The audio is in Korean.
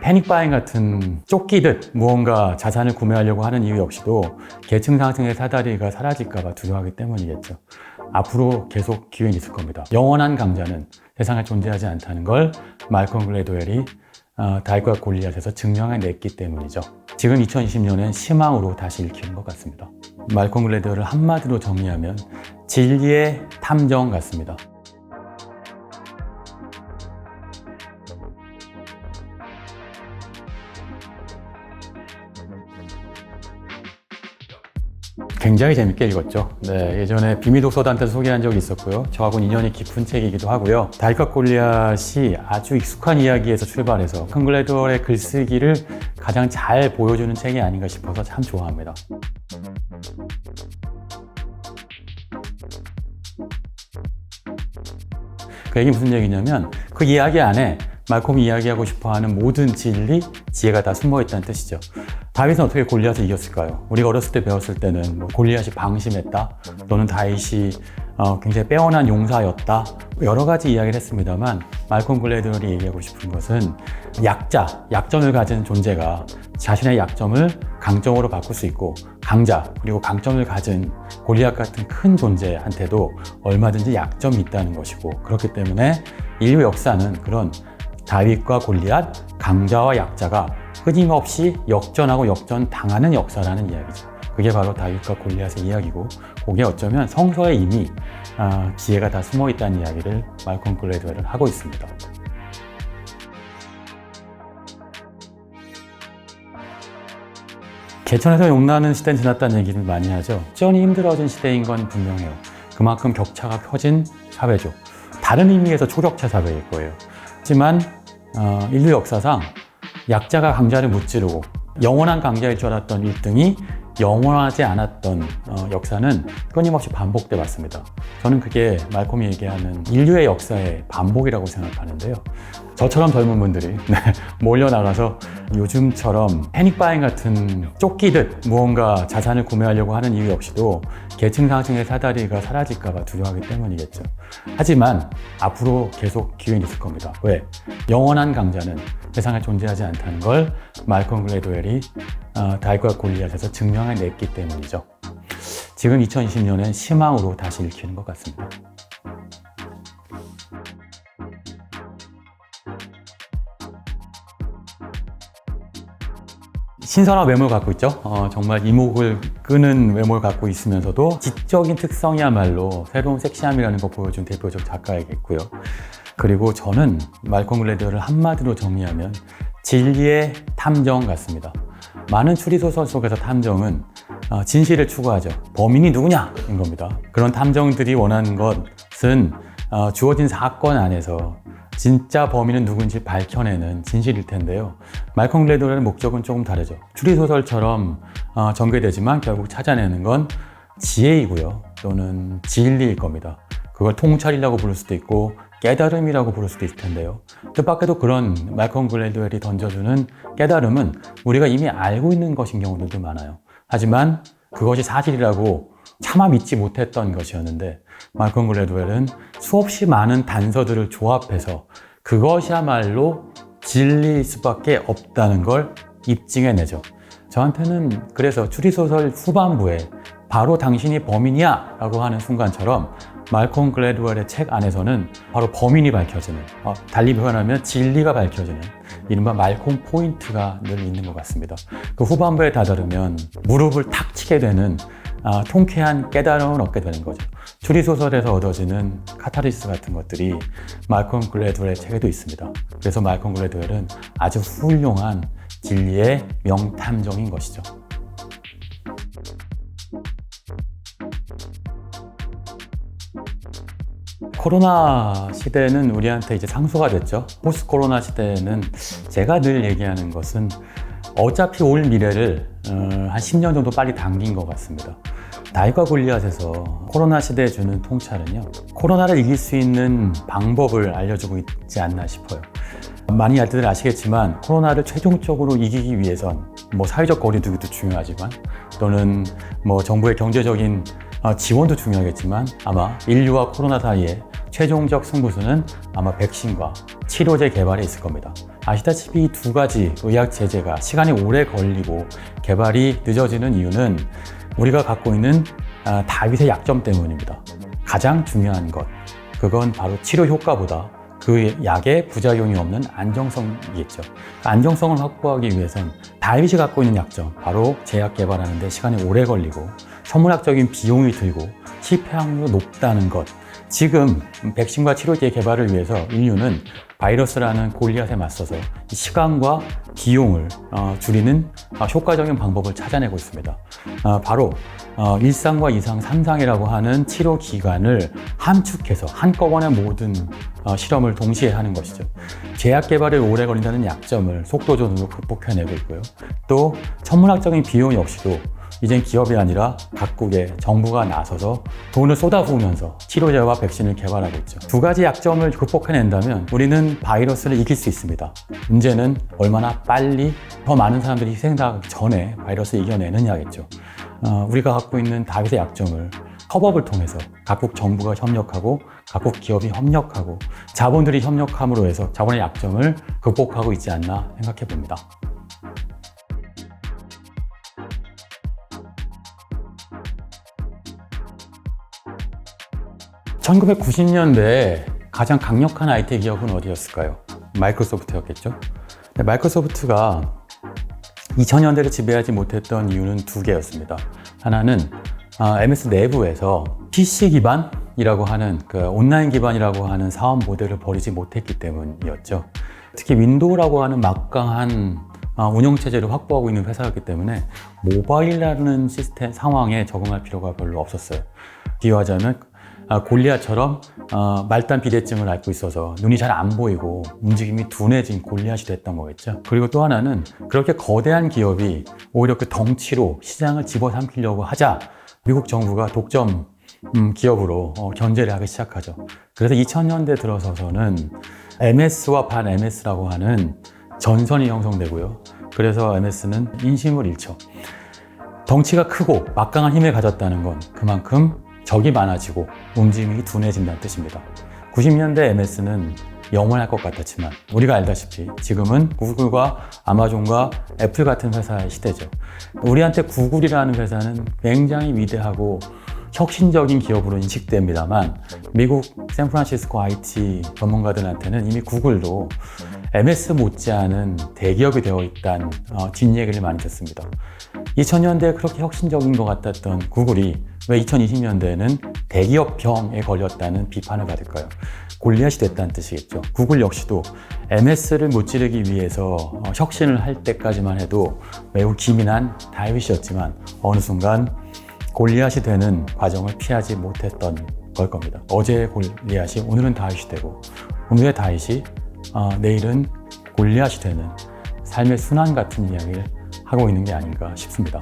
패닉바잉 같은 쫓기듯 무언가 자산을 구매하려고 하는 이유 역시도 계층 상승의 사다리가 사라질까 봐 두려워하기 때문이겠죠. 앞으로 계속 기회는 있을 겁니다. 영원한 강자는 세상에 존재하지 않다는 걸 말콤 글래드웰이 다윗과 골리앗에서 증명해냈기 때문이죠. 지금 2020년엔 희망으로 다시 일으키는 것 같습니다. 말콤 글래드웰을 한마디로 정리하면 진리의 탐정 같습니다. 굉장히 재밌게 읽었죠. 네, 예전에 비밀독서단한테 소개한 적이 있었고요. 저하고는 인연이 깊은 책이기도 하고요. 다윗과 골리앗이 아주 익숙한 이야기에서 출발해서 말콤 글래드웰의 글쓰기를 가장 잘 보여주는 책이 아닌가 싶어서 참 좋아합니다. 그 얘기 무슨 얘기냐면 그 이야기 안에 말콤이 이야기하고 싶어하는 모든 진리, 지혜가 다 숨어있다는 뜻이죠. 다윗은 어떻게 골리앗을 이겼을까요? 우리가 어렸을 때 배웠을 때는 골리앗이 방심했다, 또는 다윗이 굉장히 빼어난 용사였다, 여러 가지 이야기를 했습니다만 말콤 글래드웰이 얘기하고 싶은 것은 약점을 가진 존재가 자신의 약점을 강점으로 바꿀 수 있고, 강자, 그리고 강점을 가진 골리앗 같은 큰 존재한테도 얼마든지 약점이 있다는 것이고, 그렇기 때문에 인류 역사는 그런 다윗과 골리앗, 강자와 약자가 끊임없이 역전하고 역전당하는 역사라는 이야기죠. 그게 바로 다윗과 골리앗의 이야기고, 그게 어쩌면 성서에 이미 지혜가 다 숨어있다는 이야기를 말콤 글래드웰은 하고 있습니다. 개천에서 용나는 시대는 지났다는 얘기를 많이 하죠. 쩐이 힘들어진 시대인 건 분명해요. 그만큼 격차가 펴진 사회죠. 다른 의미에서 초격차 사회일 거예요. 하지만 인류 역사상 약자가 강자를 무찌르고 영원한 강자일 줄 알았던 1등이 영원하지 않았던 역사는 끊임없이 반복돼 왔습니다. 저는 그게 말콤이 얘기하는 인류의 역사의 반복이라고 생각하는데요. 저처럼 젊은 분들이 몰려나가서 요즘처럼 패닉바잉 같은 쫓기듯 무언가 자산을 구매하려고 하는 이유 역시도 계층 상승의 사다리가 사라질까 봐 두려워하기 때문이겠죠. 하지만 앞으로 계속 기회는 있을 겁니다. 왜? 영원한 강자는 세상에 존재하지 않다는 걸 말콤 글래드웰이 다윗과 골리앗에서 증명해냈기 때문이죠. 지금 2020년엔 희망으로 다시 일으키는 것 같습니다. 신선한 외모를 갖고 있죠. 정말 이목을 끄는 외모를 갖고 있으면서도 지적인 특성이야말로 새로운 섹시함이라는 걸 보여준 대표적 작가이겠고요. 그리고 저는 말콤 글래드웰을 한마디로 정리하면 진리의 탐정 같습니다. 많은 추리소설 속에서 탐정은 진실을 추구하죠. 범인이 누구냐인 겁니다. 그런 탐정들이 원하는 것은 주어진 사건 안에서 진짜 범인은 누군지 밝혀내는 진실일 텐데요. 말콤 글래드웰의 목적은 조금 다르죠. 추리소설처럼 전개되지만 결국 찾아내는 건 지혜이고요, 또는 진리일 겁니다. 그걸 통찰이라고 부를 수도 있고 깨달음이라고 부를 수도 있을 텐데요. 뜻밖에도 그런 말콤 글래드웰이 던져주는 깨달음은 우리가 이미 알고 있는 것인 경우들도 많아요. 하지만 그것이 사실이라고 차마 믿지 못했던 것이었는데, 말콤 글래드웰은 수없이 많은 단서들을 조합해서 그것이야말로 진리일 수밖에 없다는 걸 입증해내죠. 저한테는 그래서 추리소설 후반부에 바로 당신이 범인이야 라고 하는 순간처럼 말콤 글래드웰의 책 안에서는 바로 범인이 밝혀지는, 달리 표현하면 진리가 밝혀지는 이른바 말콤 포인트가 늘 있는 것 같습니다. 그 후반부에 다다르면 무릎을 탁 치게 되는 통쾌한 깨달음을 얻게 되는 거죠. 추리소설에서 얻어지는 카타르시스 같은 것들이 말콤 글래드웰의 책에도 있습니다. 그래서 말콤 글래드웰은 아주 훌륭한 진리의 명탐정인 것이죠. 코로나 시대는 우리한테 이제 상수가 됐죠. 포스트 코로나 시대에는 제가 늘 얘기하는 것은 어차피 올 미래를 한 10년 정도 빨리 당긴 것 같습니다. 다윗과 골리앗에서 코로나 시대에 주는 통찰은요, 코로나를 이길 수 있는 방법을 알려주고 있지 않나 싶어요. 많이 다들 아시겠지만 코로나를 최종적으로 이기기 위해선 사회적 거리두기도 중요하지만, 또는 정부의 경제적인 지원도 중요하겠지만, 아마 인류와 코로나 사이에 최종적 승부수는 아마 백신과 치료제 개발에 있을 겁니다. 아시다시피 이 두 가지 의학 제재가 시간이 오래 걸리고 개발이 늦어지는 이유는 우리가 갖고 있는 다윗의 약점 때문입니다. 가장 중요한 것, 그건 바로 치료 효과보다 그 약의 부작용이 없는 안정성이겠죠. 안정성을 확보하기 위해선 다윗이 갖고 있는 약점, 바로 제약 개발하는 데 시간이 오래 걸리고 천문학적인 비용이 들고 실패 확률이 높다는 것. 지금 백신과 치료제 개발을 위해서 인류는 바이러스라는 골리앗에 맞서서 시간과 비용을 줄이는 효과적인 방법을 찾아내고 있습니다. 바로 1상과 2상, 3상이라고 하는 치료 기간을 함축해서 한꺼번에 모든 실험을 동시에 하는 것이죠. 제약 개발에 오래 걸린다는 약점을 속도전으로 극복해내고 있고요. 또 천문학적인 비용 역시도 이젠 기업이 아니라 각국의 정부가 나서서 돈을 쏟아부으면서 치료제와 백신을 개발하고 있죠. 두 가지 약점을 극복해낸다면 우리는 바이러스를 이길 수 있습니다. 문제는 얼마나 빨리 더 많은 사람들이 희생당하기 전에 바이러스를 이겨내느냐겠죠. 우리가 갖고 있는 다윗의 약점을 협업을 통해서 각국 정부가 협력하고 각국 기업이 협력하고 자본들이 협력함으로 해서 자본의 약점을 극복하고 있지 않나 생각해 봅니다. 1990년대에 가장 강력한 IT 기업은 어디였을까요? 마이크로소프트였겠죠? 마이크로소프트가 2000년대를 지배하지 못했던 이유는 두 개였습니다. 하나는 MS 내부에서 PC 기반이라고 하는 온라인 기반이라고 하는 사업 모델을 버리지 못했기 때문이었죠. 특히 윈도우라고 하는 막강한 운영체제를 확보하고 있는 회사였기 때문에 모바일이라는 시스템 상황에 적응할 필요가 별로 없었어요. 비유하자면 골리앗처럼 말단 비대증을 앓고 있어서 눈이 잘 안 보이고 움직임이 둔해진 골리앗이 됐던 거겠죠. 그리고 또 하나는 그렇게 거대한 기업이 오히려 그 덩치로 시장을 집어삼키려고 하자 미국 정부가 독점 기업으로 견제를 하기 시작하죠. 그래서 2000년대 들어서서는 MS와 반 MS라고 하는 전선이 형성되고요. 그래서 MS는 인심을 잃죠. 덩치가 크고 막강한 힘을 가졌다는 건 그만큼 적이 많아지고 움직임이 둔해진다는 뜻입니다. 90년대 MS는 영원할 것 같았지만 우리가 알다시피 지금은 구글과 아마존과 애플 같은 회사의 시대죠. 우리한테 구글이라는 회사는 굉장히 위대하고 혁신적인 기업으로 인식됩니다만 미국 샌프란시스코 IT 전문가들한테는 이미 구글도 MS 못지않은 대기업이 되어 있다는 뒷얘기를 많이 듣습니다. 2000년대에 그렇게 혁신적인 것 같았던 구글이 왜 2020년대에는 대기업병에 걸렸다는 비판을 받을까요? 골리앗이 됐다는 뜻이겠죠. 구글 역시도 MS를 무찌르기 위해서 혁신을 할 때까지만 해도 매우 기민한 다윗이었지만 어느 순간 골리앗이 되는 과정을 피하지 못했던 걸 겁니다. 어제의 골리앗이 오늘은 다윗이 되고 오늘의 다윗이 내일은 골리앗이 되는 삶의 순환 같은 이야기를 하고 있는 게 아닌가 싶습니다.